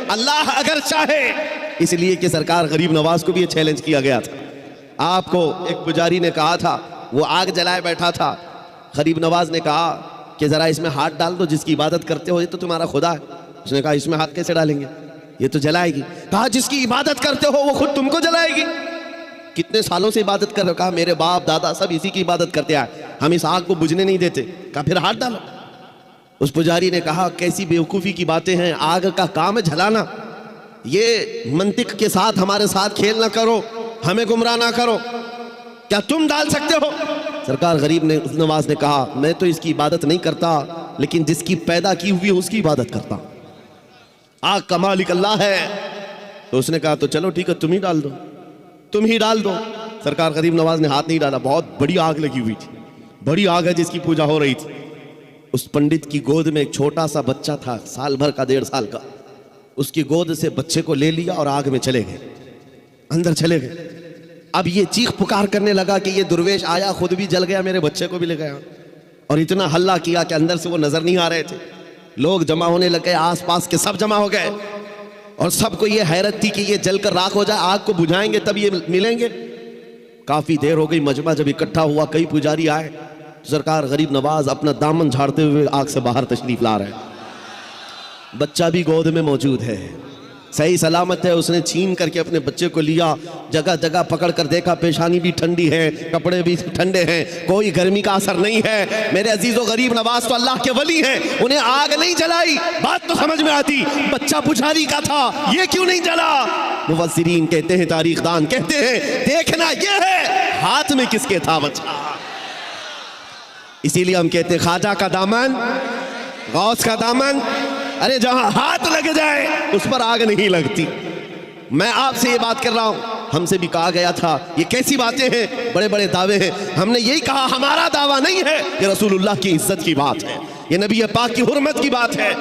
अल्लाह अगर चाहे। इसलिए कि सरकार गरीब नवाज को भी ये चैलेंज किया गया था। आपको एक पुजारी ने कहा था, वो आग जलाए बैठा था, गरीब नवाज ने कहा कि ज़रा इसमें हाथ डाल दो, जिसकी इबादत करते हो ये तो तुम्हारा खुदा है। उसने कहा इसमें हाथ कैसे डालेंगे, ये तो जलाएगी। कहा जिसकी इबादत करते हो वो खुद तुमको जलाएगी। कितने सालों से इबादत कर रहे हो? कहा मेरे बाप दादा सब इसी की इबादत करते आए, हम इस आग को बुझने नहीं देते। कहा फिर हाथ डालो। उस पुजारी ने कहा कैसी बेवकूफ़ी की बातें हैं, आग का काम है जलाना, ये मंतिक के साथ हमारे साथ खेल ना करो, हमें गुमराह ना करो, क्या तुम डाल सकते हो? सरकार गरीब नवाज ने कहा मैं तो इसकी इबादत नहीं करता, लेकिन जिसकी पैदा की हुई है उसकी इबादत करता हूं, आग का मालिक अल्लाह है। तो उसने कहा तो चलो ठीक है, तुम ही डाल दो, तुम ही डाल दो। सरकार गरीब नवाज ने हाथ नहीं डाला। बहुत बड़ी आग लगी हुई थी, बड़ी आग है जिसकी पूजा हो रही थी। उस पंडित की गोद में एक छोटा सा बच्चा था, साल भर का, 1.5 साल का। उसकी गोद से बच्चे को ले लिया और आग में चले गए, अंदर चले गए। अब ये चीख पुकार करने लगा कि ये दुर्वेश आया, खुद भी जल गया, मेरे बच्चे को भी ले गया। और इतना हल्ला किया कि अंदर से वो नजर नहीं आ रहे थे। लोग जमा होने लगे, आसपास के सब जमा हो गए, और सबको ये हैरत थी कि ये जलकर राख हो जाए, आग को बुझाएंगे तब ये मिलेंगे। काफी देर हो गई, मजमा जब इकट्ठा हुआ, कई पुजारी आए। सरकार गरीब नवाज अपना दामन झाड़ते हुए आग से बाहर तशरीफ ला रहे हैं। बच्चा भी गोद में मौजूद है, सही सलामत है। उसने छीन करके अपने बच्चे को लिया, जगह जगह पकड़ कर देखा, पेशानी भी ठंडी है, कपड़े भी ठंडे हैं, कोई गर्मी का असर नहीं है। मेरे अजीजों गरीब नवाज तो अल्लाह के वली हैं, उन्हें आग नहीं जलाई। बात तो समझ में आती, बच्चा पुजारी का था, ये क्यों नहीं जला? मुफस्सिरीन कहते हैं, तारीखदान कहते हैं, देखना ये है हाथ में किसके था बच्चा। इसीलिए हम कहते हैं ख्वाजा का दामन, गौस का दामन, अरे जहां हाथ लग जाए उस पर आग नहीं लगती। मैं आपसे ये बात कर रहा हूं, हमसे भी कहा गया था ये कैसी बातें हैं, बड़े बड़े दावे हैं। हमने यही कहा हमारा दावा नहीं है, ये रसूलुल्लाह की इज्जत की बात है, ये नबी पाक की हुर्मत की बात है।